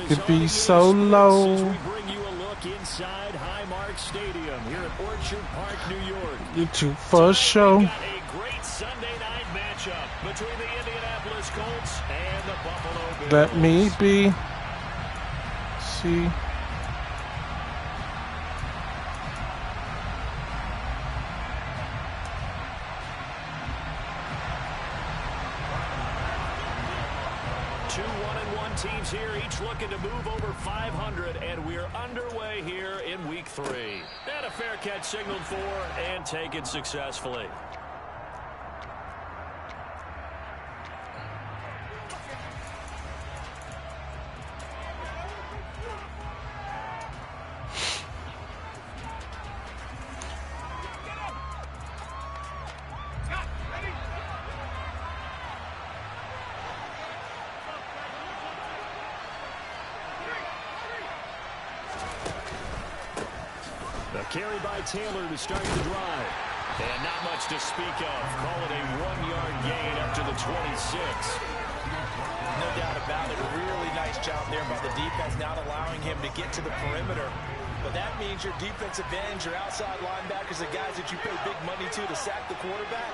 Could be so low. We bring you a look inside Highmark Stadium here at Orchard Park, New York. YouTube first show. We've got a great Sunday night matchup between the Indianapolis Colts and the Buffalo Bills. Let me be. See. Two 1-1 teams here, each looking to move over 500, and we're underway here in Week 3. And a fair catch signaled for and taken successfully. Carry by Taylor to start the drive. And not much to speak of. Call it a 1-yard gain up to the 26. No doubt about it. Really nice job there by the defense, not allowing him to get to the perimeter. But that means your defensive ends, your outside linebackers, the guys that you pay big money to sack the quarterback,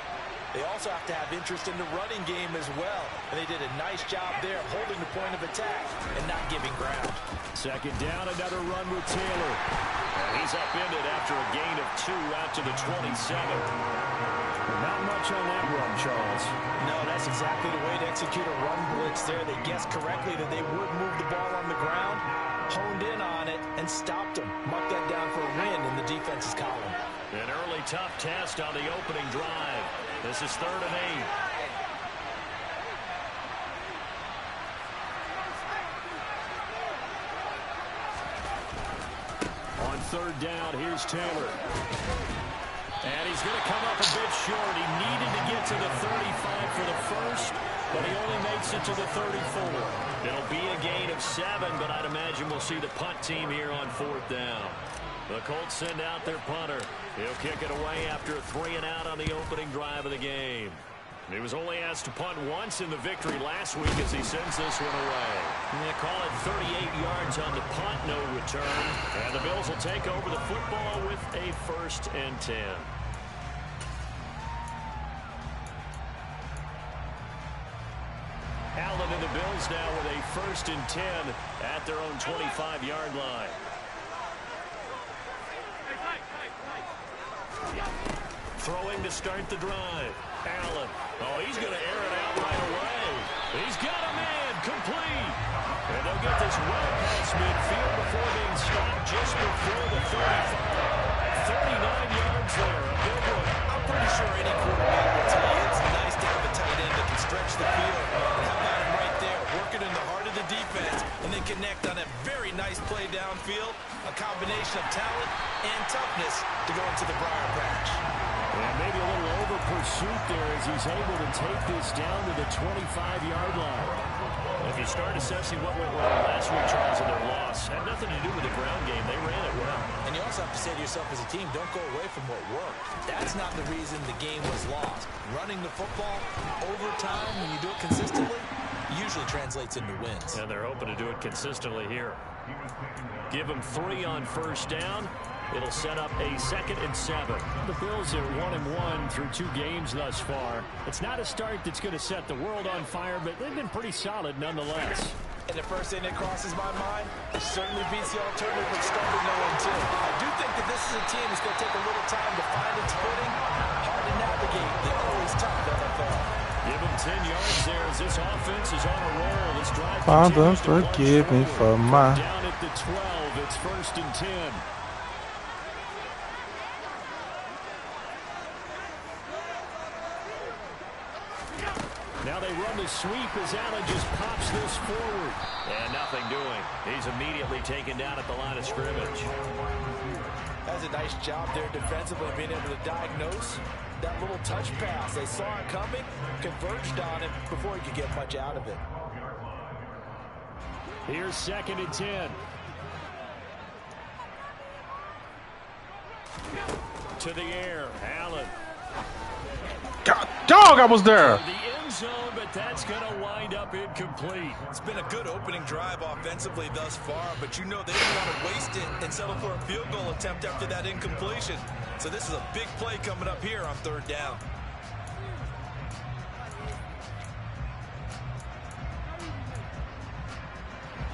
they also have to have interest in the running game as well. And they did a nice job there of holding the point of attack and not giving ground. Second down, another run with Taylor. He's upended after a gain of 2 out to the 27. Not much on that run, Charles. No, that's exactly the way to execute a run blitz there. They guessed correctly that they would move the ball on the ground, honed in on it, and stopped them. Marked that down for a win in the defense's column. An early tough test on the opening drive. This is 3rd and 8. On 3rd down, here's Taylor. And he's going to come up a bit short. He needed to get to the 35 for the first. but he only makes it to the 34. It'll be a gain of 7, but I'd imagine we'll see the punt team here on 4th down. The Colts send out their punter. He'll kick it away after a 3-and-out on the opening drive of the game. He was only asked to punt once in the victory last week as he sends this one away. They call it 38 yards on the punt, no return. And the Bills will take over the football with a 1st and 10. Allen and the Bills now with a 1st and 10 at their own 25-yard line. Throwing to start the drive. Allen. Oh, he's going to air it out right away. He's got a man complete. And they'll get this well past midfield before being stopped just before the 35. 39 yards there. A big one. I'm pretty sure any quarterback will tell you it's nice to have a tight end that can stretch the field. And how about him right there, working in the heart of the defense, and then connect on a very nice play downfield. A combination of talent and toughness to go into the briar patch. And maybe a little over-pursuit there as he's able to take this down to the 25-yard line. If you start assessing what went wrong last week, Charles, in their loss, had nothing to do with the ground game. They ran it well. And you also have to say to yourself as a team, don't go away from what worked. That's not the reason the game was lost. Running the football over time, when you do it consistently, usually translates into wins. And they're hoping to do it consistently here. Give them 3 on 1st down. It'll set up a 2nd and 7. The Bills are 1-1 through 2 games thus far. It's not a start that's going to set the world on fire, but they've been pretty solid nonetheless. And the first thing that crosses my mind certainly beats the alternative of starting 0-2. I do think that this is a team that's going to take a little time to find its footing. Hard to navigate the always tough NFL. Give them 10 yards there as this offense is on a roll. This drive Father, forgive me for my... Down at the 12, it's 1st and 10. Now they run the sweep as Allen just pops this forward. And nothing doing. He's immediately taken down at the line of scrimmage. That's a nice job there defensively, being able to diagnose that little touch pass. They saw it coming, converged on it before he could get much out of it. Here's 2nd and 10. To the air, Allen. God, dog, I was there. The end zone, but that's going to wind up incomplete. It's been a good opening drive offensively thus far, but you know they didn't want to waste it and settle for a field goal attempt after that incompletion. So this is a big play coming up here on 3rd down.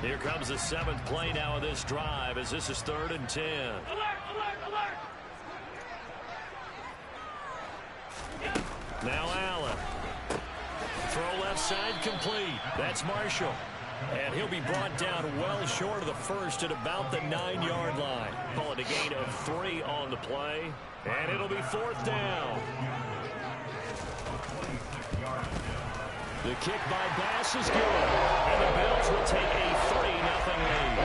Here comes the 7th play now of this drive as this is 3rd and 10. Alert, alert, alert! Now Allen. Throw left side complete. That's Marshall. And he'll be brought down well short of the 1st at about the 9-yard line. Call it a gain of 3 on the play. And it'll be 4th down. The kick by Bass is good. And the Bills will take a 3-0 lead.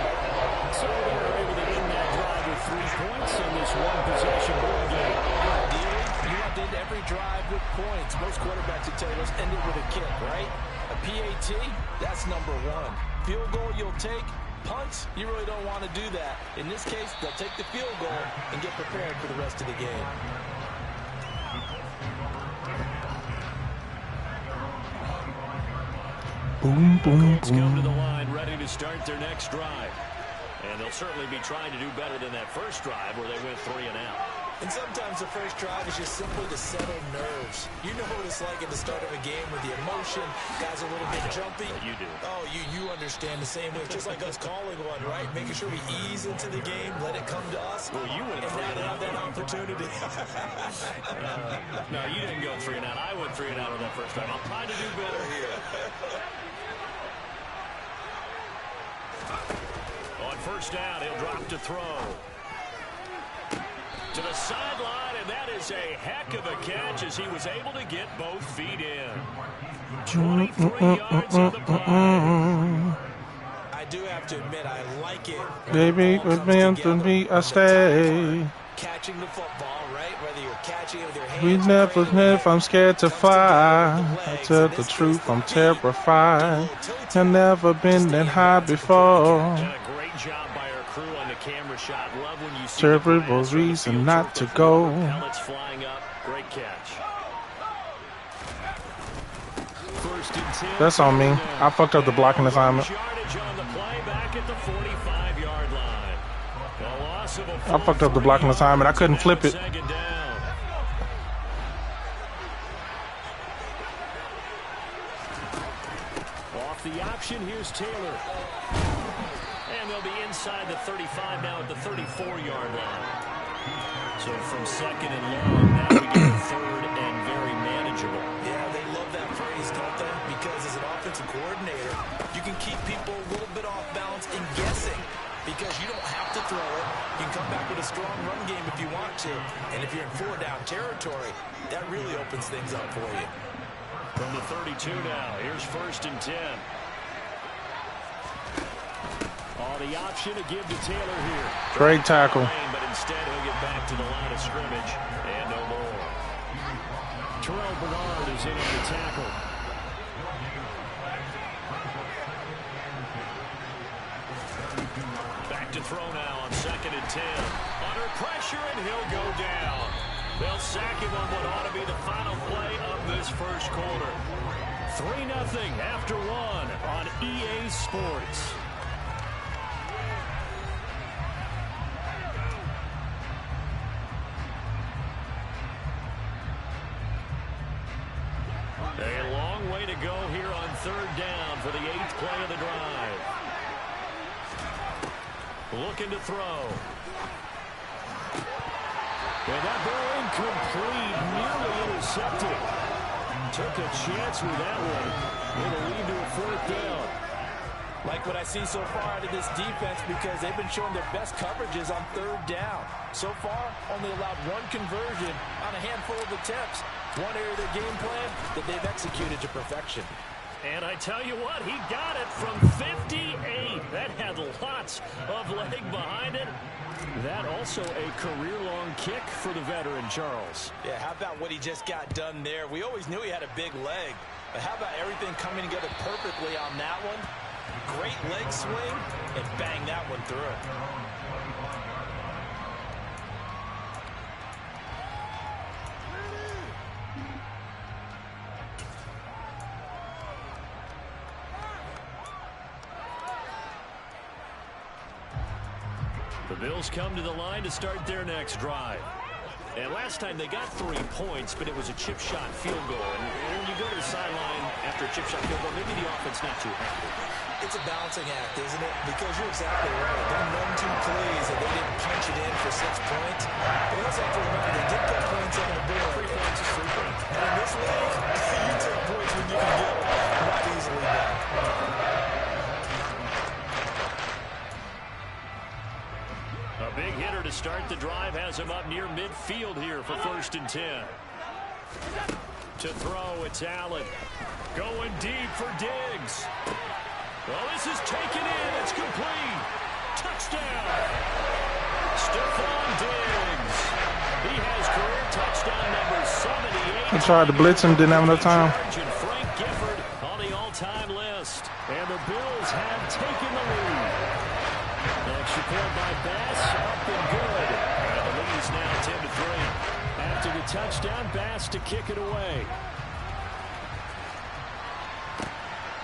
So they were able to end that drive with 3 points in this one-possession ball game. Ideally, you have to end every drive with points. Most quarterbacks would tell you, let's end it with a kick, right? A PAT, that's number 1. Field goal you'll take. Punts, you really don't want to do that. In this case, they'll take the field goal and get prepared for the rest of the game. Boom, boom, Colts come to the boom. line ready to start their next drive. And they'll certainly be trying to do better than that first drive where they went 3 and out. And sometimes the first drive is just simply to settle nerves. You know what it's like at the start of a game with the emotion. Guys are a little bit jumpy. You do. Oh, you understand the same way. It's just like us calling one, right? Making sure we ease into the game, let it come to us. Well, you went and 3 now and they out. have that opportunity. No, you didn't go 3 and out. I went 3 and out on that first time. I'm trying to do better here. On 1st down, he'll drop to throw. To the sideline, and that is a heck of a catch as he was able to get both feet in. 23 yards on the play. I do have to admit, I like it. Baby, with me and to me, I stay. catching the football, right? Whether you're catching it with your hands. We never if I'm scared to fly. I tell the truth, I'm terrified. I've never been that high before. And a great job by our crew on the camera shot. Love when you see Terrible reason not to go. Pellets flying up. Great catch. First and 10. That's on me. I fucked up the blocking assignment. Yardage on the play back at the 45-yard line. A loss of a I fucked up the blocking assignment. I couldn't flip it. second down. Off the option, here's Taylor. And they'll be inside the 35 now at the 34-yard line. So from second and long, now we get a third and very manageable. Yeah, they love that phrase, don't they? Because as an offensive coordinator, you can keep people a little bit off balance and guessing because you don't have to throw it. You can come back with a strong run game if you want to. And if you're in 4-down territory, that really opens things up for you. From the 32 now, here's first and 10. Oh, the option to give to Taylor here. Great tackle. But instead he'll get back to the line of scrimmage and no more. Terrell Bernard is in at the tackle. Back to throw now on second and 10. Under pressure and he'll go down. They'll sack him on what ought to be the final play of this first quarter. 3-0 after one on EA Sports. A long way to go here on third down for the 8th play of the drive. Looking to throw. And that ball incomplete, nearly intercepted. Took a chance with that one. It'll lead to a 4th down. Like what I see so far out of this defense because they've been showing their best coverages on third down. So far, only allowed one conversion on a handful of attempts. One area of their game plan that they've executed to perfection. And I tell you what, he got it from 58. That had lots of leg behind it. That also a career-long kick for the veteran, Charles. Yeah, how about what he just got done there? We always knew he had a big leg. But how about everything coming together perfectly on that one? Great leg swing, and bang that one through. The Bills come to the line to start their next drive. And last time they got 3 points, but it was a chip shot field goal. And when you go to the sideline after a chip shot field goal, maybe the offense not too happy. It's a balancing act, isn't it? Because you're exactly right. They're numb too pleased that they didn't punch it in for 6 points. But you also have to remember they did put points on the board. 3 points is 3 points. And in this league, you take points when you can get them. Not easily done. A big hitter to start the drive has him up near midfield here for first and 10. To throw, it's Allen. Going deep for Diggs. Well, this is taken in. It's complete. Touchdown. Stephon Diggs. He has career touchdown number 78. I tried to blitz him, didn't have enough time. And Frank Gifford on the all-time list. And the Bills have taken the lead. Extra point by Bass, up and good. And the lead is now 10-3. After the touchdown, Bass to kick it away.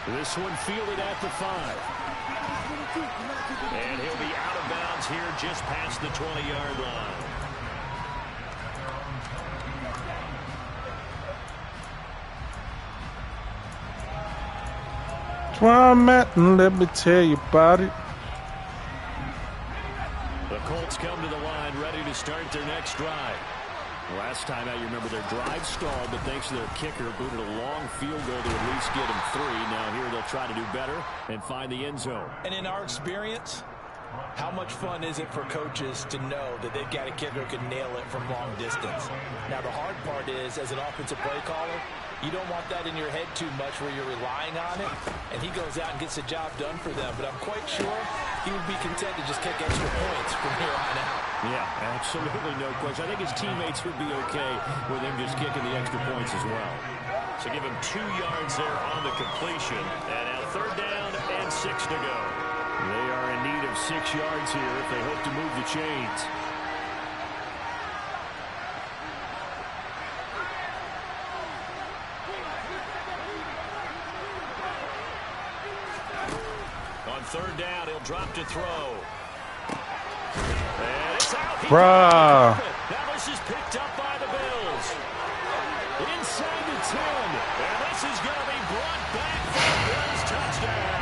This one fielded at the 5. And he'll be out of bounds here just past the 20-yard line. That's where I'm at, and let me tell you about it. The Colts come to the line ready to start their next drive. Last time out, you remember their drive stalled, but thanks to their kicker, booted a long field goal to at least get them 3. Now here they'll try to do better and find the end zone. And in our experience, how much fun is it for coaches to know that they've got a kicker who can nail it from long distance? Now the hard part is, as an offensive play caller, you don't want that in your head too much where you're relying on it, and he goes out and gets the job done for them. But I'm quite sure he would be content to just kick extra points from here on out. Yeah, absolutely no question. I think his teammates would be okay with him just kicking the extra points as well. So give him 2 yards there on the completion. And now 3rd down and 6 to go. They are in need of 6 yards here if they hope to move the chains. On 3rd down, he'll drop to throw. And it's out. Bruh. Now this is picked up by the Bills. Inside the 10. And this is going to be brought back for the Bills touchdown.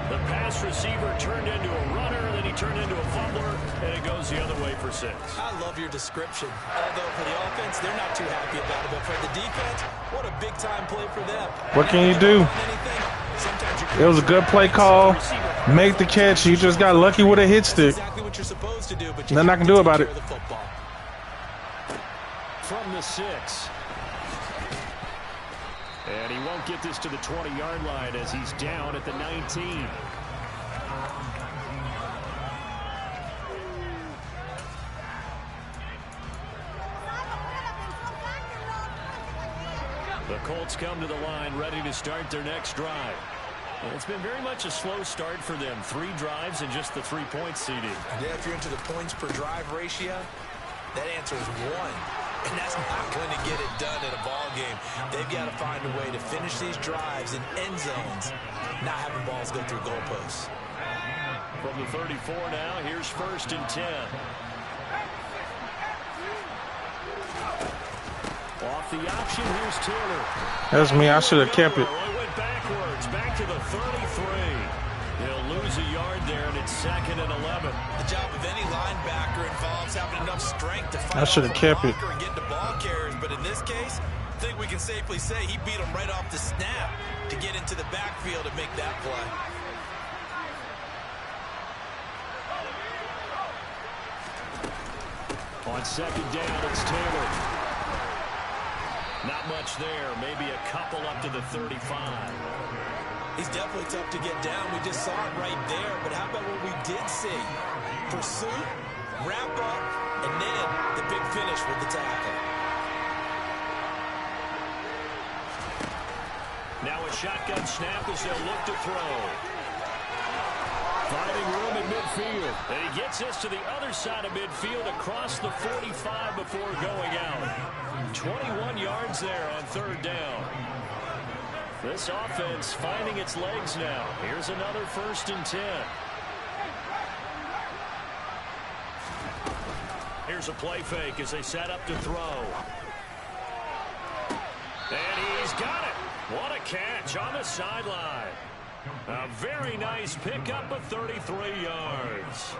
The pass receiver turned into a runner, then he turned into a fumbler, and it goes the other way for 6. I love your description. Although for the offense, they're not too happy about it. But for the defense, what a big-time play for them. What can you do? It was a good play call. Make the catch. You just got lucky with a hit stick. Exactly what you're supposed to do, but nothing I can do about it. From the 6. And he won't get this to the 20-yard line as he's down at the 19. The Colts come to the line ready to start their next drive. And it's been very much a slow start for them. 3 drives and just the 3-point CD. Yeah, if you're into the points per drive ratio, that answer is 1. And that's not going to get it done in a ball game. They've got to find a way to finish these drives in end zones, not having balls go through goalposts. From the 34 now, here's 1st and 10. Off the option, here's Taylor. That's me. I should have kept it. He went backwards, back to the 33. He'll lose a yard there, and it's 2nd and 11. The job of any linebacker involves having enough strength to fight. I should have kept it. And get to ball carriers, but in this case, I think we can safely say he beat him right off the snap to get into the backfield and make that play. On 2nd down, it's Taylor. Not much there. Maybe a couple up to the 35. He's definitely tough to get down. We just saw it right there. But how about what we did see? Pursuit, wrap up, and then the big finish with the tackle. Now a shotgun snap as they'll look to throw. Finding room in midfield. And he gets this to the other side of midfield across the 45 before going out. 21 yards there on 3rd down. This offense finding its legs now. Here's another 1st and 10. Here's a play fake as they set up to throw. And he's got it. What a catch on the sideline. A very nice pickup of 33 yards.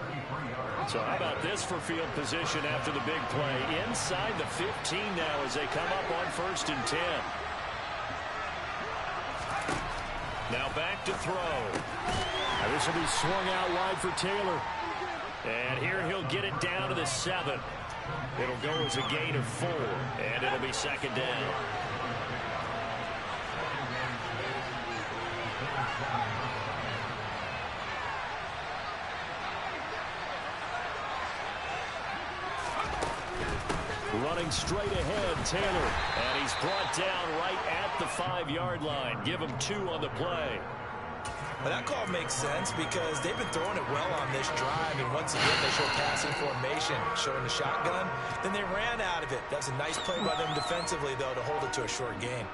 So how about this for field position after the big play? Inside the 15 now as they come up on 1st and 10. Now back to throw. Now this will be swung out wide for Taylor. And here he'll get it down to the 7. It'll go as a gain of 4. And it'll be 2nd down. Running straight ahead, Taylor. And he's brought down right at the 5-yard line. Give him 2 on the play. Well, that call makes sense because they've been throwing it well on this drive. And once again, they show passing formation, showing the shotgun. Then they ran out of it. That's a nice play by them defensively, though, to hold it to a short gain.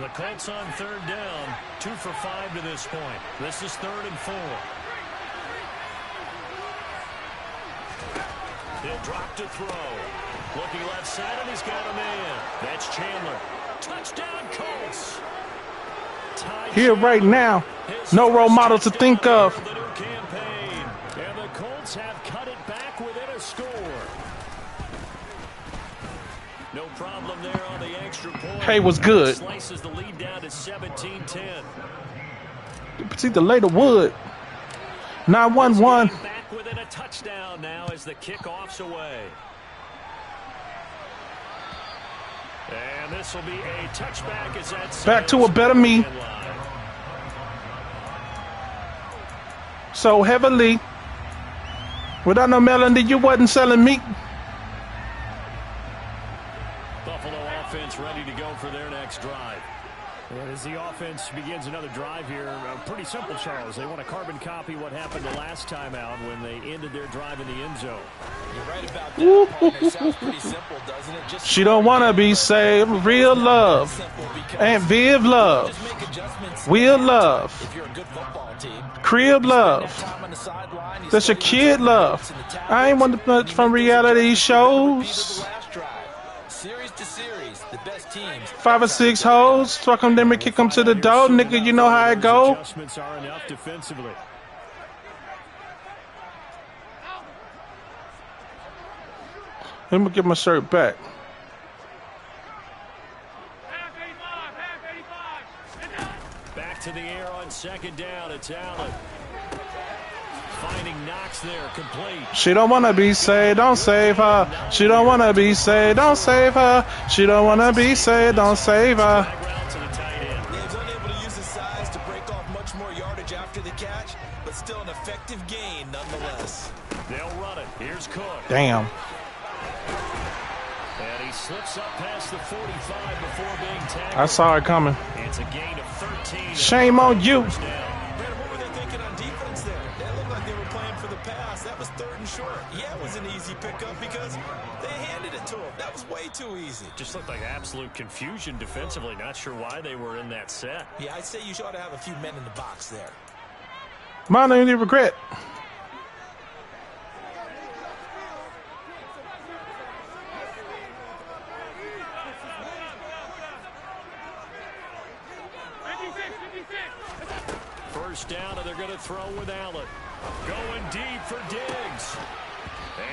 The Colts on 3rd down. 2 for 5 to this point. This is 3rd and 4. He'll drop to throw. Looking left side, and he's got a man. That's Chandler. Touchdown, Colts. Here right now. No role model to think of. The new campaign. And the Colts have cut it back within a score. No problem there on the extra point. Hey, what's good? Slices the lead down to 17-10. See the later wood. 9-1-1. Back within a touchdown now as the kickoff's away. And this will be a touchback as that's back to a better me. so heavily. Without no melody, you wasn't selling meat. Buffalo offense ready to go for their next drive. And as the offense begins another drive here, pretty simple, Charles. They want to carbon copy what happened the last time out when they ended their drive in the end zone. You're right about that, partner. Sounds pretty simple, doesn't it? Just She don't want to be saved. Real love. Aunt Viv love. Will love. if you're a good football team, Crib love. time on the sideline, you That's your study kid love. I ain't want much from reality shows. last drive. Series to series, the best teams. 5 or 6 hoes. Fuck them, then we kick them to the door. Nigga, you know how it go. Adjustments are enough defensively. Let me get my shirt back. Back to the air on second down. It's Allen. Finding Knox there, complete. She don't wanna be saved, don't save her. She don't wanna be saved, don't save her. She don't wanna be saved, don't save her. Background to the tight end. He's unable to use his size to break off much more yardage after the catch, but still an effective gain nonetheless. They'll run it. Here's Cook. Damn. And he slips up past the 45 before being tackled. I saw it coming. It's a gain of 13. Shame on you. First down. Brandon, what were they thinking on defense there? That looked like they were playing for the pass. That was 3rd and short. Yeah, it was an easy pickup because they handed it to him. That was way too easy. Just looked like absolute confusion defensively. Not sure why they were in that set. Yeah, I'd say you ought to have a few men in the box there. Mine ain't any regret. First down, and they're going to throw with Allen. Going deep for Diggs.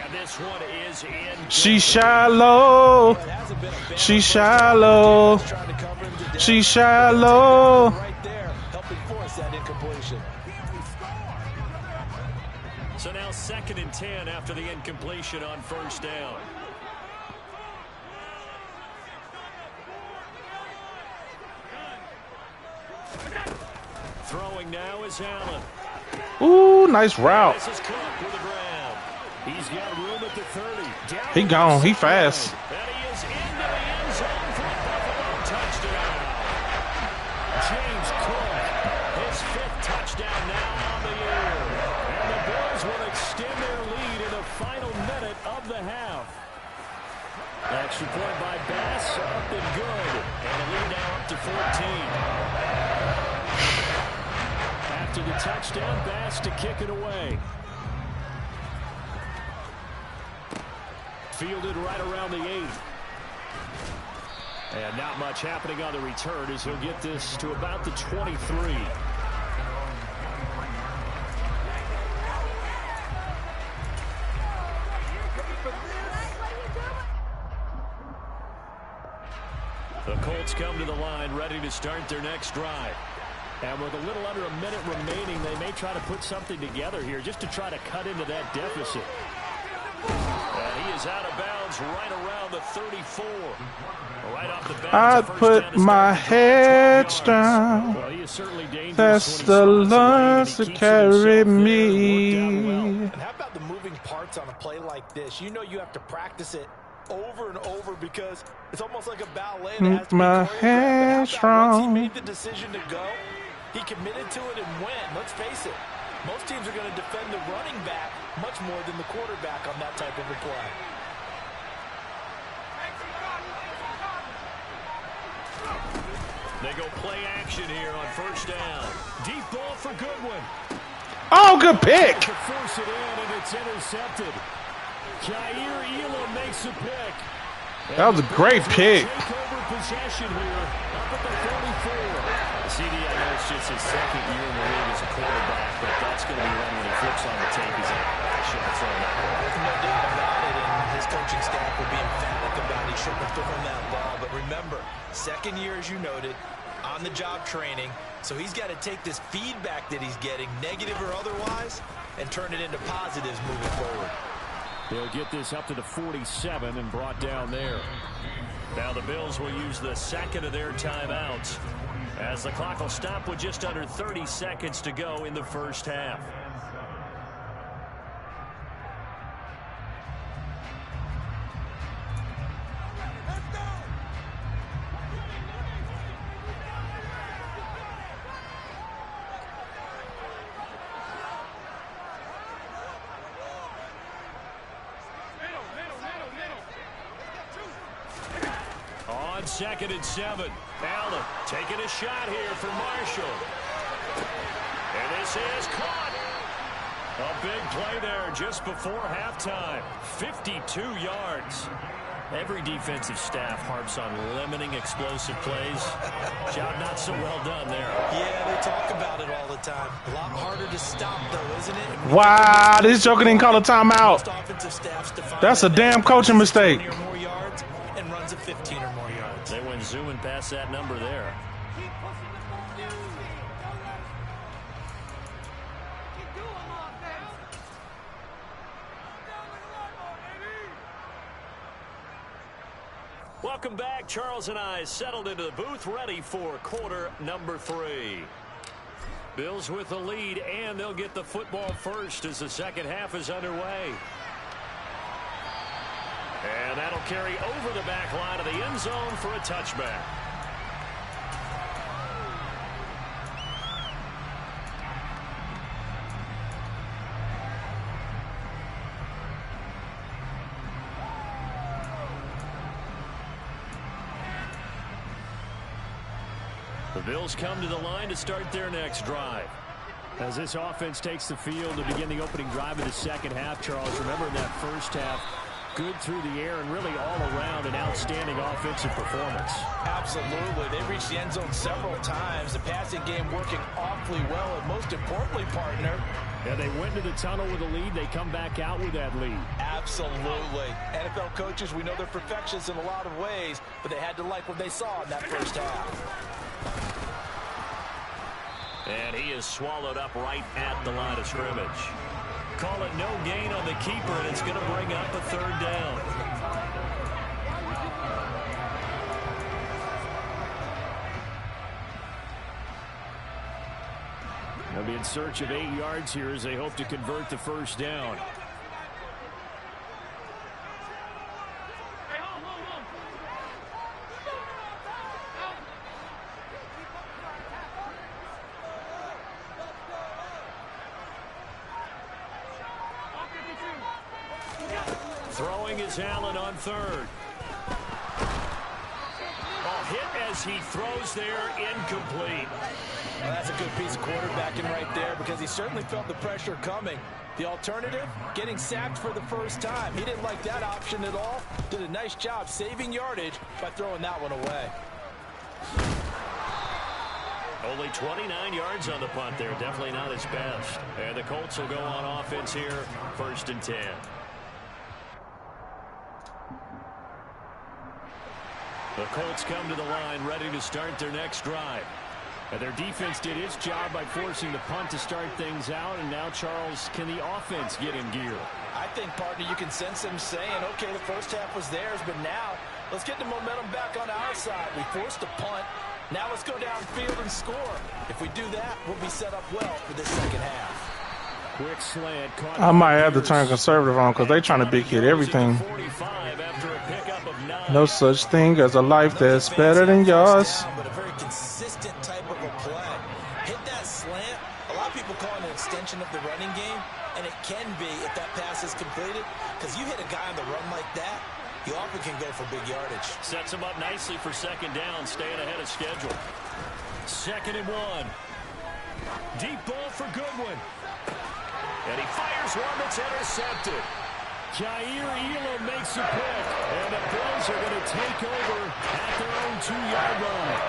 And this one is in. She shallow. It hasn't been a bad She first shallow. half. Trying to cover him to death. She shallow. Right there, helping force that incompletion. So now 2nd and 10 after the incompletion on first down. Throwing now is Allen. Ooh, nice route. This is Cook with the grab. He's got room at the 30. Down He gone. He fast. And he is into the end zone for a Buffalo touchdown. James Cook, his 5th touchdown now on the year. And the Bills will extend their lead in the final minute of the half. Extra point by Bass, up and good. And the lead now up to 14. After the touchdown, Bass to kick it away. Fielded right around the 8. And not much happening on the return as he'll get this to about the 23. The Colts come to the line ready to start their next drive. And with a little under a minute remaining, they may try to put something together here just to try to cut into that deficit. And he is out of bounds right around the 34. Right off the bat, I put my head down. well, he is certainly dangerous. That's when the he's lungs he that keeps carry himself there. It me. worked out well. And how about the moving parts on a play like this? You know you have to practice it over and over because it's almost like a ballet. And it has to be My choreographed. hands But how about once he strong. made the decision to go, he committed to it and went. Let's face it, most teams are going to defend the running back much more than the quarterback on that type of a play. They go play action here on first down. Deep ball for Goodwin. Oh, good pick. To force it in, and it's intercepted. Jair Elam makes a pick. That was a great pick. Take over possession here up at the 44. CD, I know it's just his 2nd year in the league as a quarterback, but that's going to be one when he flips on the tape. He's like, I should have thrown that ball. There's no doubt about it, and his coaching staff will be emphatic about he shouldn't have thrown that ball. But remember, 2nd year, as you noted, on-the-job training, so he's got to take this feedback that he's getting, negative or otherwise, and turn it into positives moving forward. They'll get this up to the 47 and brought down there. Now the Bills will use the 2nd of their timeouts as the clock will stop with just under 30 seconds to go in the first half. 2nd and 7. Allen taking a shot here for Marshall. And this is caught. A big play there just before halftime. 52 yards. Every defensive staff harps on limiting explosive plays. Job not so well done there. Yeah, they talk about it all the time. A lot harder to stop, though, isn't it? Wow, this joker didn't call a timeout. That's a damn coaching mistake. More yards and runs at 15 or more yards. They went zooming past that number there. Welcome back. Charles and I settled into the booth, ready for quarter number 3. Bills with the lead, and they'll get the football first as the second half is underway. And that'll carry over the back line of the end zone for a touchback. The Bills come to the line to start their next drive. As this offense takes the field to begin the opening drive of the second half, Charles, remember in that first half, good through the air and really all around an outstanding offensive performance. Absolutely. They reached the end zone several times. The passing game working awfully well, and most importantly, partner, yeah, they went to the tunnel with a lead. They come back out with that lead. Absolutely. NFL coaches, we know they're perfectionists in a lot of ways, but they had to like what they saw in that first half. And he is swallowed up right at the line of scrimmage. Call it no gain on the keeper, and it's going to bring up a 3rd down. They'll be in search of 8 yards here as they hope to convert the first down. Throwing is Allen on 3rd. Oh, hit as he throws there, incomplete. Well, that's a good piece of quarterbacking right there because he certainly felt the pressure coming. The alternative, getting sacked for the first time. He didn't like that option at all. Did a nice job saving yardage by throwing that one away. Only 29 yards on the punt there. Definitely not his best. And the Colts will go on offense here, 1st and 10. The Colts come to the line ready to start their next drive. And their defense did its job by forcing the punt to start things out. And now, Charles, can the offense get in gear? I think, partner, you can sense him saying, okay, the first half was theirs, but now let's get the momentum back on our side. We forced a punt. Now let's go downfield and score. If we do that, we'll be set up well for this second half. Quick slant. I might have to turn conservative on because they trying to big hit everything. No such thing as a life that's better than yours. But a very consistent type of a play. Hit that slant. A lot of people call it an extension of the running game, and it can be if that pass is completed. Because you hit a guy on the run like that, you often can go for big yardage. Sets him up nicely for 2nd down, staying ahead of schedule. 2nd and 1. Deep ball for Goodwin. And he fires one that's intercepted. Jair Elam makes a pick, and the Bills are going to take over at their own 2-yard line.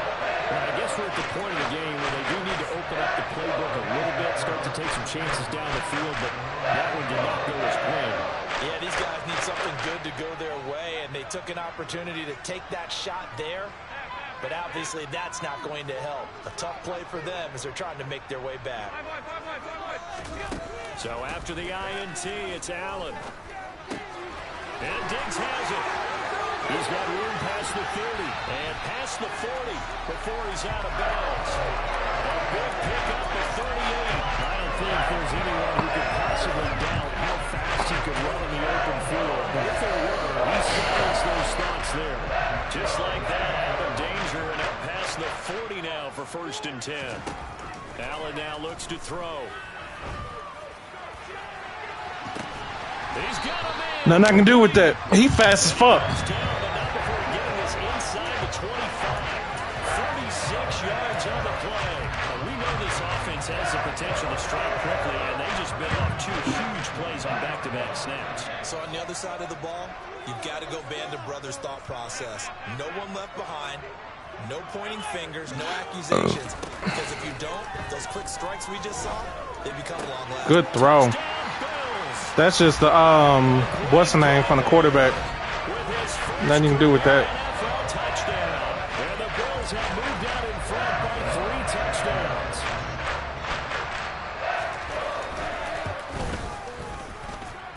Well, I guess we're at the point of the game where they do need to open up the playbook a little bit, start to take some chances down the field, but that one did not go as planned. Yeah, these guys need something good to go their way, and they took an opportunity to take that shot there, but obviously that's not going to help. A tough play for them as they're trying to make their way back. So after the INT, it's Allen. And Diggs has it. He's got room past the 30 and past the 40 before he's out of bounds. A big pickup at 38. I don't think there's anyone who could possibly doubt how fast he could run in the open field. But if there were, he silenced those thoughts there. Just like that, out of danger and up past the 40 now for 1st and 10. Allen now looks to throw. He's got a man. Nothing I can do with that. He fast as fuck. Down, but not before getting this inside the 20. potential to strike quickly, and they just bit off 2 huge plays on back-to-back snaps. So on the other side of the ball, you've got to go band of brothers thought process. No one left behind. No pointing fingers, no accusations. Because if you don't, those quick strikes we just saw, they become long-lasting. Good throw. That's just the, what's the name from the quarterback. Nothing you can do with that. Touchdown. And the Bills have moved out in front by 3 touchdowns.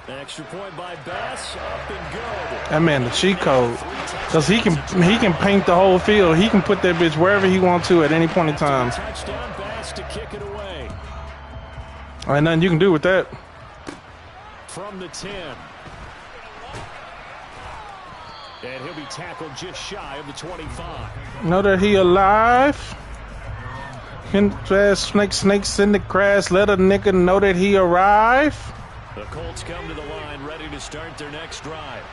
Extra point by Bass, up and good. That man, the cheat code. Because he can paint the whole field. He can put that bitch wherever he wants to at any point in time. Touchdown, Bass to kick it away. Ain't nothing you can do with that. From the 10. And he'll be tackled just shy of the 25. Know that he alive. Snakes in the grass. Let a nigga know that he arrived. The Colts come to the line ready to start their next drive.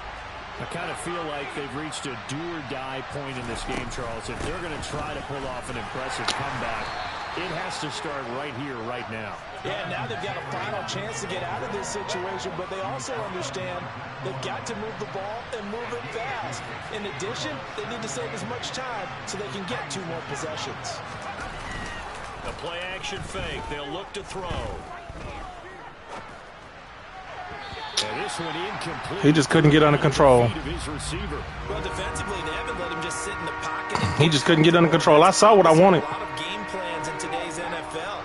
I kind of feel like they've reached a do-or-die point in this game, Charles. If they're going to try to pull off an impressive comeback, it has to start right here, right now. Yeah, now they've got a final chance to get out of this situation, but they also understand they've got to move the ball and move it fast. In addition, they need to save as much time so they can get 2 more possessions. The play-action fake. They'll look to throw. And this one incomplete. He just couldn't get under control. Well, defensively, they haven't let him just sit in the pocket. He just couldn't get under control. I saw what I wanted. A lot of game plans in today's NFL.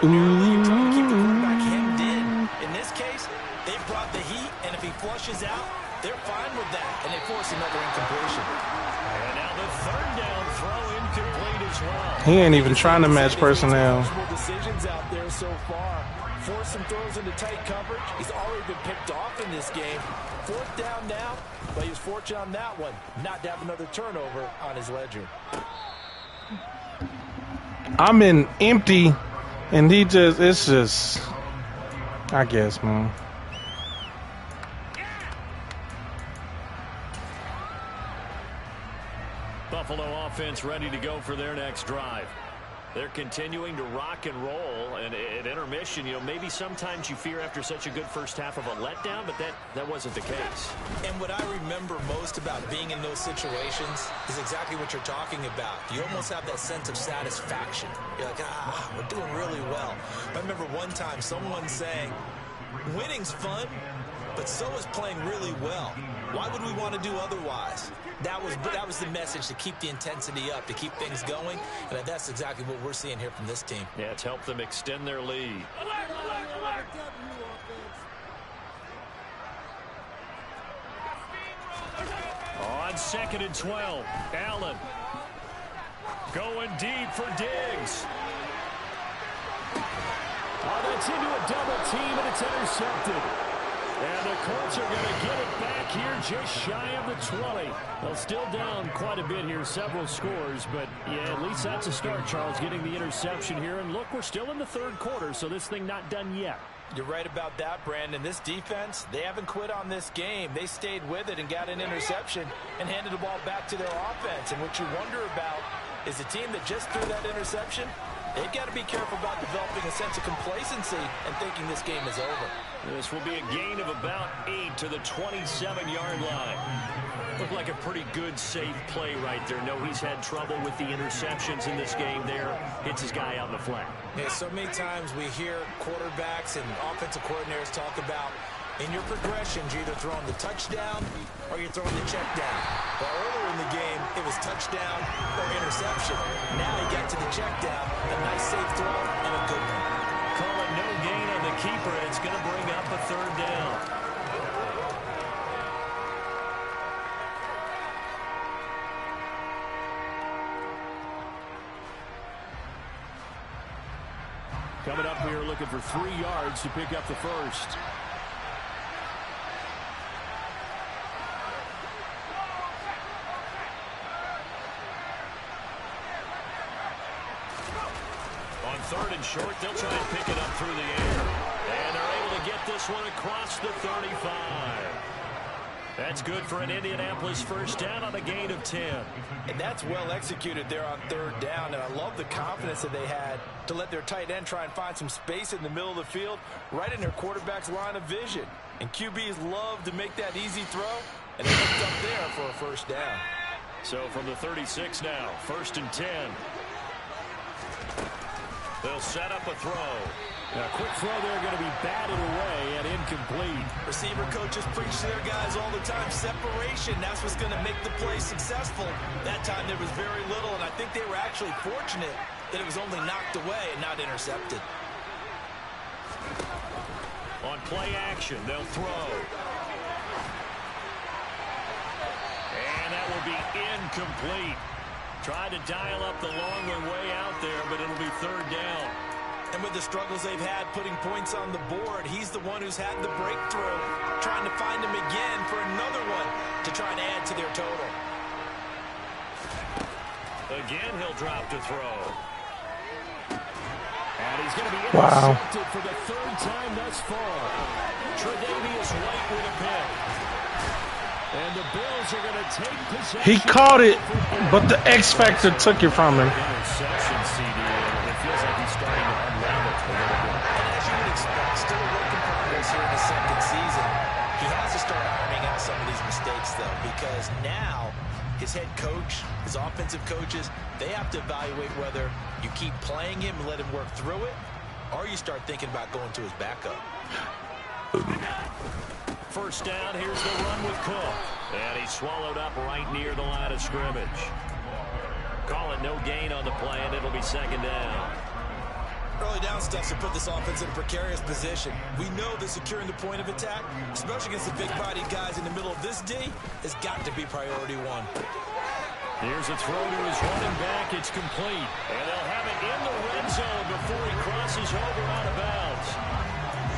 Ordinarily, you're trying to keep the quarterback hemmed in. In this case, they brought the heat, and if he flushes out, they're fine with that, and they force another incompletion. And now the 3rd down throw incomplete as well. He ain't even trying to match personnel. Decisions out there so far. Force some throws into tight coverage. He's already been picked off in this game. 4th down now, but he was fortunate on that one not to have another turnover on his ledger. I'm in empty, and it's just, I guess, man. Buffalo offense ready to go for their next drive. They're continuing to rock and roll, and at intermission, maybe sometimes you fear after such a good first half of a letdown, but that wasn't the case. And what I remember most about being in those situations is exactly what you're talking about. You almost have that sense of satisfaction. You're like, we're doing really well. I remember one time someone saying, winning's fun, but so is playing really well. Why would we want to do otherwise? That was the message, to keep the intensity up, to keep things going, and that's exactly what we're seeing here from this team. Yeah, it's helped them extend their lead. On 2nd and 12, Allen going deep for Diggs. Oh, that's into a double team, and it's intercepted. And the Colts are going to get it back here just shy of the 20. They'll still down quite a bit here, several scores. But, yeah, at least that's a start, Charles, getting the interception here. And, look, we're still in the 3rd quarter, so this thing not done yet. You're right about that, Brandon. This defense, they haven't quit on this game. They stayed with it and got an interception and handed the ball back to their offense. And what you wonder about is the team that just threw that interception, they've got to be careful about developing a sense of complacency and thinking this game is over. This will be a gain of about 8 to the 27-yard line. Looked like a pretty good, safe play right there. No, he's had trouble with the interceptions in this game there. Hits his guy out in the flat. Yeah, so many times we hear quarterbacks and offensive coordinators talk about, in your progressions, you're either throwing the touchdown or you're throwing the check down. But earlier in the game, it was touchdown or interception. Now he got to the check down, a nice safe throw, and a good one. Call it no gain on the keeper. It's going to bring up a 3rd down. Coming up, we are looking for 3 yards to pick up the first. On 3rd and short, they'll try and pick it up through the air. And they're able to get this one across the 35. That's good for an Indianapolis first down on a gain of 10. And that's well executed there on third down. And I love the confidence that they had to let their tight end try and find some space in the middle of the field, right in their quarterback's line of vision. And QBs love to make that easy throw, and they hooked up there for a first down. So from the 36 now, 1st and 10. They'll set up a throw. A quick throw there going to be batted away and incomplete. Receiver coaches preach to their guys all the time. Separation, that's what's going to make the play successful. That time there was very little, and I think they were actually fortunate that it was only knocked away and not intercepted. On play action, they'll throw. And that will be incomplete. Tried to dial up the long way out there, but it'll be third down. And with the struggles they've had putting points on the board, he's the one who's had the breakthrough, trying to find him again for another one to try and add to their total. Again, he'll drop to throw. And he's going to be intercepted for the third time thus far. Tre'Davious White with a pick. And the Bills are going to take possession. He caught it, but the X Factor took it from him. Interception, CD. It feels like he's starting to unravel a little bit. And as you would expect, still a work in progress here in the second season. He has to start ironing out some of these mistakes, though, because now his head coach, his offensive coaches, they have to evaluate whether you keep playing him and let him work through it, or you start thinking about going to his backup. First down, here's the run with Cook. And he's swallowed up right near the line of scrimmage. Call it no gain on the play, and it'll be second down. Early down stuff to put this offense in a precarious position. We know that securing the point of attack, especially against the big-bodied guys in the middle of this D, has got to be priority one. Here's a throw to his running back. It's complete. And they'll have it in the red zone before he crosses over out of bounds.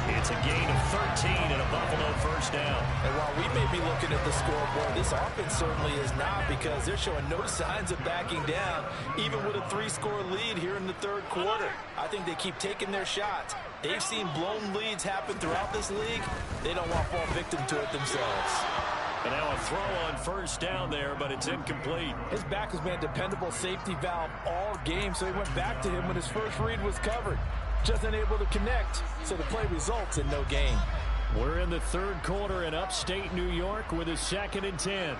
It's a gain of 13 and a Buffalo first down. And while we may be looking at the scoreboard, this offense certainly is not, because they're showing no signs of backing down, even with a 3-score lead here in the third quarter. I think they keep taking their shots. They've seen blown leads happen throughout this league. They don't want to fall victim to it themselves. And now a throw on first down there, but it's incomplete. His back has been a dependable safety valve all game, so he went back to him when his first read was covered. Just unable to connect, so the play results in no gain. We're in the third quarter in upstate New York with a 2nd and 10.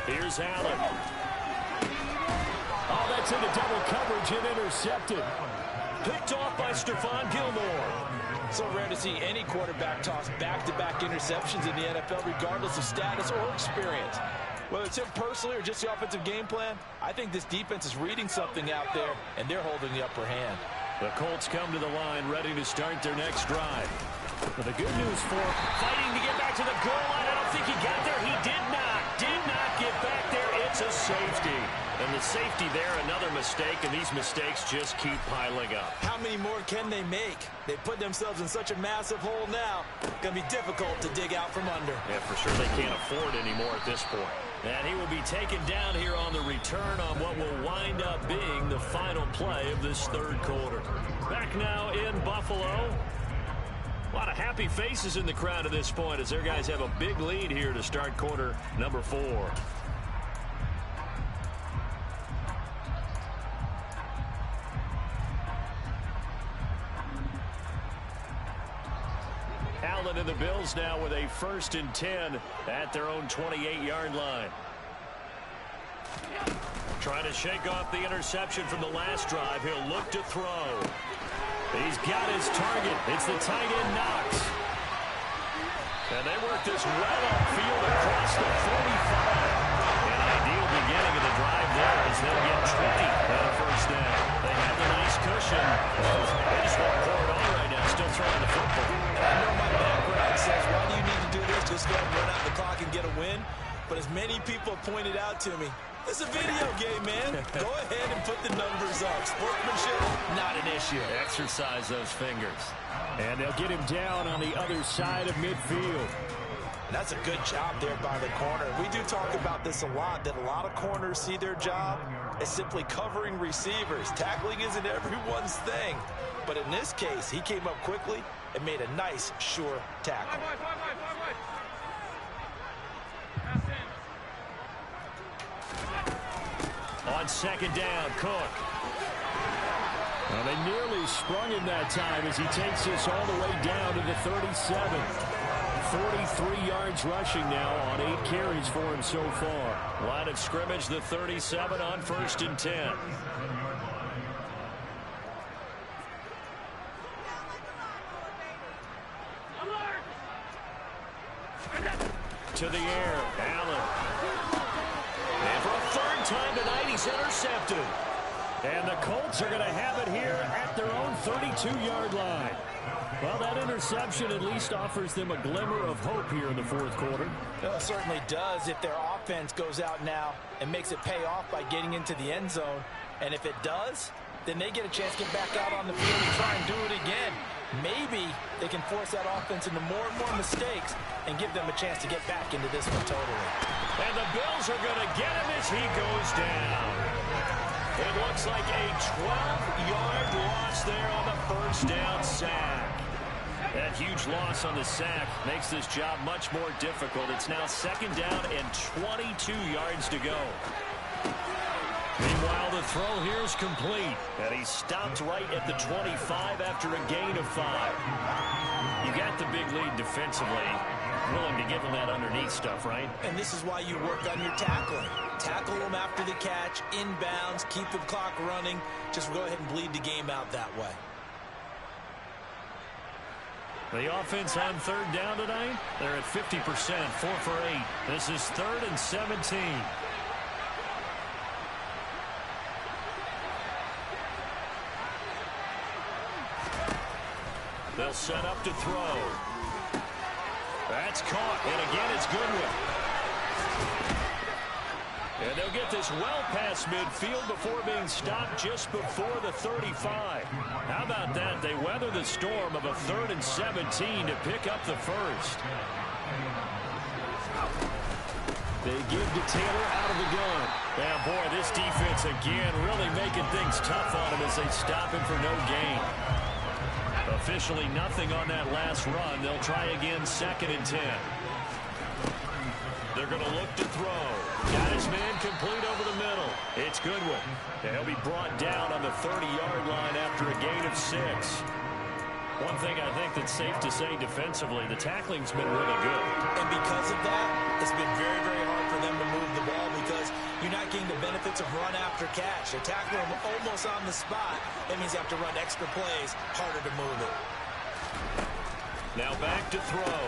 Here's Allen. Oh, that's into double coverage and intercepted. Picked off by Stephon Gilmore. So rare to see any quarterback toss back-to-back interceptions in the NFL, regardless of status or experience. Whether it's him personally or just the offensive game plan, I think this defense is reading something out there, and they're holding the upper hand. The Colts come to the line, ready to start their next drive. But the good news for fighting to get back to the goal line. I don't think he got there. He did not get back there. It's a safety. And the safety there, another mistake, and these mistakes just keep piling up. How many more can they make? They put themselves in such a massive hole now. Going to be difficult to dig out from under. Yeah, for sure they can't afford anymore at this point. And he will be taken down here on the return on what will wind up being the final play of this third quarter. Back now in Buffalo. A lot of happy faces in the crowd at this point as their guys have a big lead here to start quarter number 4. Allen and the Bills now with a 1st and 10 at their own 28-yard line. Trying to shake off the interception from the last drive. He'll look to throw. He's got his target. It's the tight end Knox. And they work this right upfield across the 45. An ideal beginning of the drive there as they'll get 20 on a first down. They have the nice cushion. They just want to pour it on right now, still throwing the football. And I know my background says, why do you need to do this? Just go and run out the clock and get a win. But as many people have pointed out to me, it's a video game, man. Go ahead and put the numbers up. Sportsmanship, not an issue. Exercise those fingers. And they'll get him down on the other side of midfield. And that's a good job there by the corner. We do talk about this a lot, that a lot of corners see their job as simply covering receivers. Tackling isn't everyone's thing. But in this case, he came up quickly and made a nice, sure tackle. On second down, Cook. Well, they nearly sprung him that time as he takes this all the way down to the 37. 43 yards rushing now on 8 carries for him so far. Line of scrimmage, the 37 on 1st and 10. To the air, Allen. And for a 3rd time tonight, he's intercepted. And the Colts are going to have it here at their own 32-yard line. Well, that interception at least offers them a glimmer of hope here in the 4th quarter. Well, it certainly does if their offense goes out now and makes it pay off by getting into the end zone. And if it does, then they get a chance to get back out on the field and try and do it again. Maybe they can force that offense into more and more mistakes and give them a chance to get back into this one totally. And the Bills are going to get him as he goes down. It looks like a 12-yard loss there on the 1st down sack. That huge loss on the sack makes this job much more difficult. It's now 2nd down and 22 yards to go. Meanwhile, the throw here is complete. And he's stopped right at the 25 after a gain of 5. You got the big lead defensively. Willing to give him that underneath stuff, right? And this is why you work on your tackling. Tackle them after the catch, inbounds, keep the clock running. Just go ahead and bleed the game out that way. The offense on 3rd down tonight, they're at 50%, 4 for 8. This is 3rd and 17. They'll set up to throw. That's caught, and again it's Goodwin. And they'll get this well past midfield before being stopped just before the 35. How about that? They weather the storm of a 3rd and 17 to pick up the 1st. They give to Taylor out of the gun. And boy, this defense again really making things tough on him as they stop him for no gain. Officially nothing on that last run. They'll try again 2nd and 10. They're going to look to throw. Got his man complete over the middle. It's Goodwin. And he'll be brought down on the 30-yard line after a gain of 6. One thing I think that's safe to say defensively, the tackling's been really good. And because of that, it's been very, very hard for them to move the ball because you're not getting the benefits of run after catch. They're tackling them almost on the spot. That means you have to run extra plays, harder to move it. Now back to throw.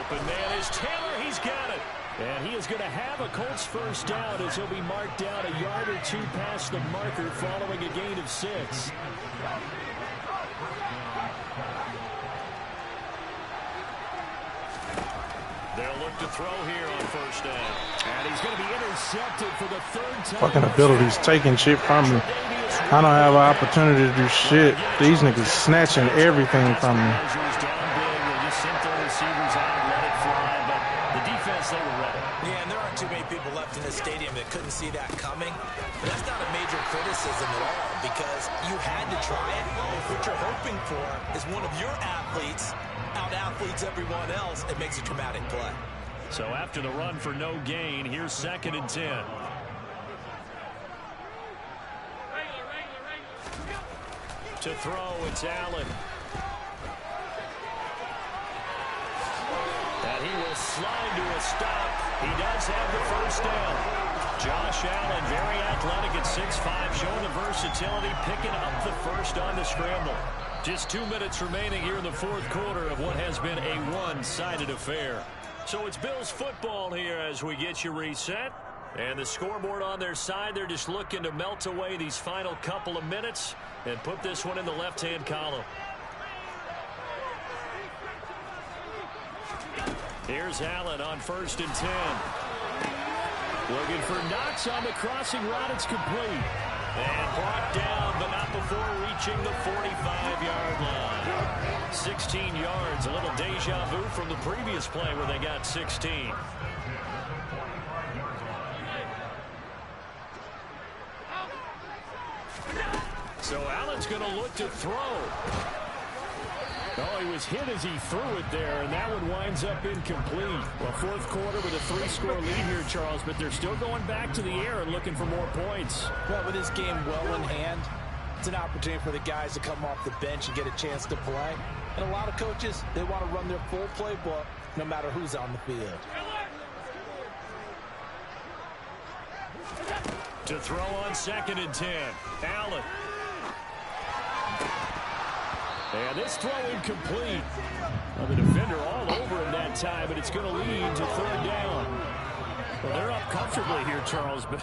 Open man is Taylor. He's got it. And he is going to have a Colts 1st down as he'll be marked down a yard or 2 past the marker following a gain of 6. They'll look to throw here on 1st down. And he's going to be intercepted for the 3rd time. Fucking abilities taking shit from me. I don't have an opportunity to do shit. These niggas snatching everything from me. Yeah, and there aren't too many people left in the stadium that couldn't see that coming. But that's not a major criticism at all because you had to try it. What you're hoping for is one of your athletes out-athletes everyone else. It makes a dramatic play. So after the run for no gain, here's 2nd and 10. To throw, it's Allen. And he will slide to a stop. He does have the 1st down. Josh Allen, very athletic at 6'5", showing the versatility, picking up the 1st on the scramble. Just 2 minutes remaining here in the 4th quarter of what has been a one-sided affair. So it's Bills football here as we get you reset. And the scoreboard on their side, they're just looking to melt away these final couple of minutes and put this one in the left-hand column. Here's Allen on 1st and 10. Looking for Knox on the crossing route. It's complete. And brought down, but not before reaching the 45-yard line. 16 yards. A little deja vu from the previous play where they got 16. So Allen's going to look to throw. Oh, he was hit as he threw it there, and that one winds up incomplete. Well, fourth quarter with a 3-score lead here, Charles, but they're still going back to the air and looking for more points. Well, with this game well in hand, it's an opportunity for the guys to come off the bench and get a chance to play. And a lot of coaches, they want to run their full playbook no matter who's on the field. To throw on 2nd and 10. Allen. And this throw incomplete. Well, the defender all over him that time, but it's going to lead to 3rd down. Well, they're up comfortably here, Charles, but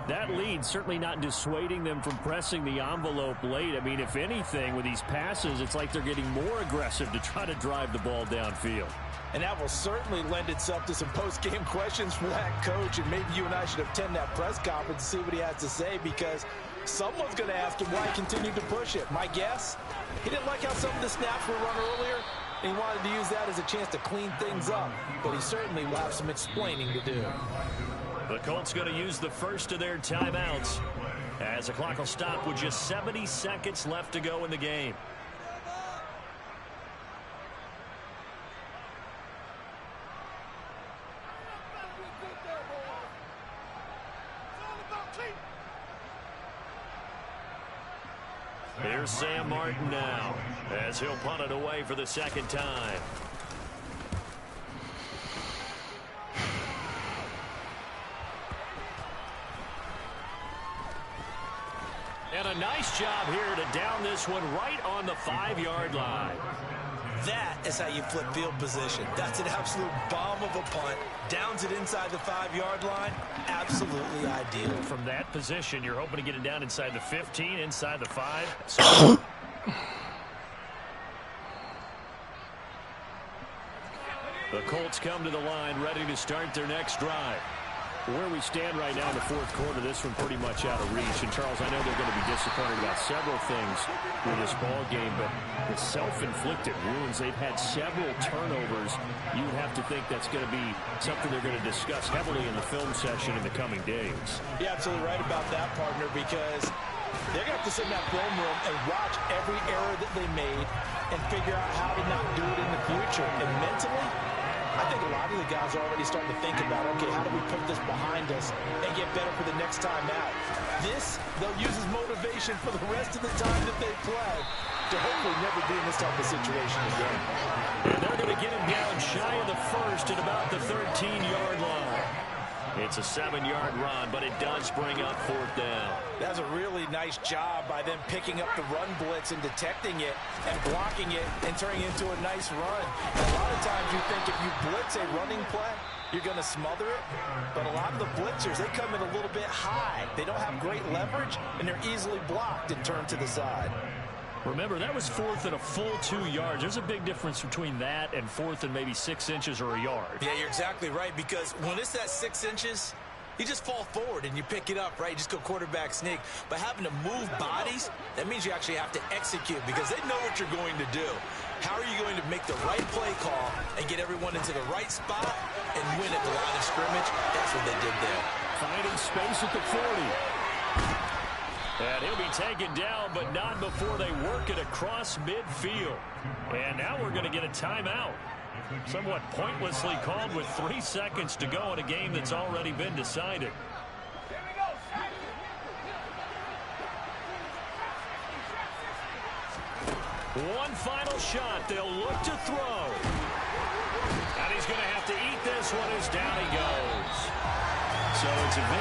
that lead certainly not dissuading them from pressing the envelope late. I mean, if anything, with these passes, it's like they're getting more aggressive to try to drive the ball downfield. And that will certainly lend itself to some post-game questions for that coach, and maybe you and I should attend that press conference and see what he has to say, because someone's going to ask him why he continued to push it. My guess, he didn't like how some of the snaps were run earlier, and he wanted to use that as a chance to clean things up, but he certainly will have some explaining to do. The Colts going to use the first of their timeouts as the clock will stop with just 70 seconds left to go in the game. Here's Sam Martin now as he'll punt it away for the 2nd time. And a nice job here to down this one right on the 5-yard line. That is how you flip field position. That's an absolute bomb of a punt. Downs it inside the 5-yard line. Absolutely ideal. From that position, you're hoping to get it down inside the 15, inside the 5. The Colts come to the line, ready to start their next drive. Where we stand right now in the fourth quarter, this one pretty much out of reach. And, Charles, I know they're going to be disappointed about several things with this ball game, but the self-inflicted wounds, they've had several turnovers. You would have to think that's going to be something they're going to discuss heavily in the film session in the coming days. You're absolutely right about that, partner, because they're going to have to sit in that film room and watch every error that they made and figure out how to not do it in the future. And mentally, I think a lot of the guys are already starting to think about, okay, how do we put this behind us and get better for the next time out? This, they'll use as motivation for the rest of the time that they play to hopefully never be in this type of situation again. And they're going to get him down shy of the first at about the 13-yard line. It's a 7-yard run, but it does bring up 4th down. That's a really nice job by them picking up the run blitz and detecting it and blocking it and turning it into a nice run. And a lot of times you think if you blitz a running play, you're going to smother it. But a lot of the blitzers, they come in a little bit high. They don't have great leverage, and they're easily blocked and turned to the side. Remember, that was 4th and a full 2 yards. There's a big difference between that and 4th and maybe 6 inches or a yard. Yeah, you're exactly right, because when it's that 6 inches, you just fall forward and you pick it up, right? You just go quarterback sneak. But having to move bodies, that means you actually have to execute, because they know what you're going to do. How are you going to make the right play call and get everyone into the right spot and win at the line of scrimmage? That's what they did there. Finding space at the 40. And he'll be taken down, but not before they work it across midfield. And now we're going to get a timeout. Somewhat pointlessly called with 3 seconds to go in a game that's already been decided. One final shot. They'll look to throw. And he's going to have to eat this one as down he goes. So it's a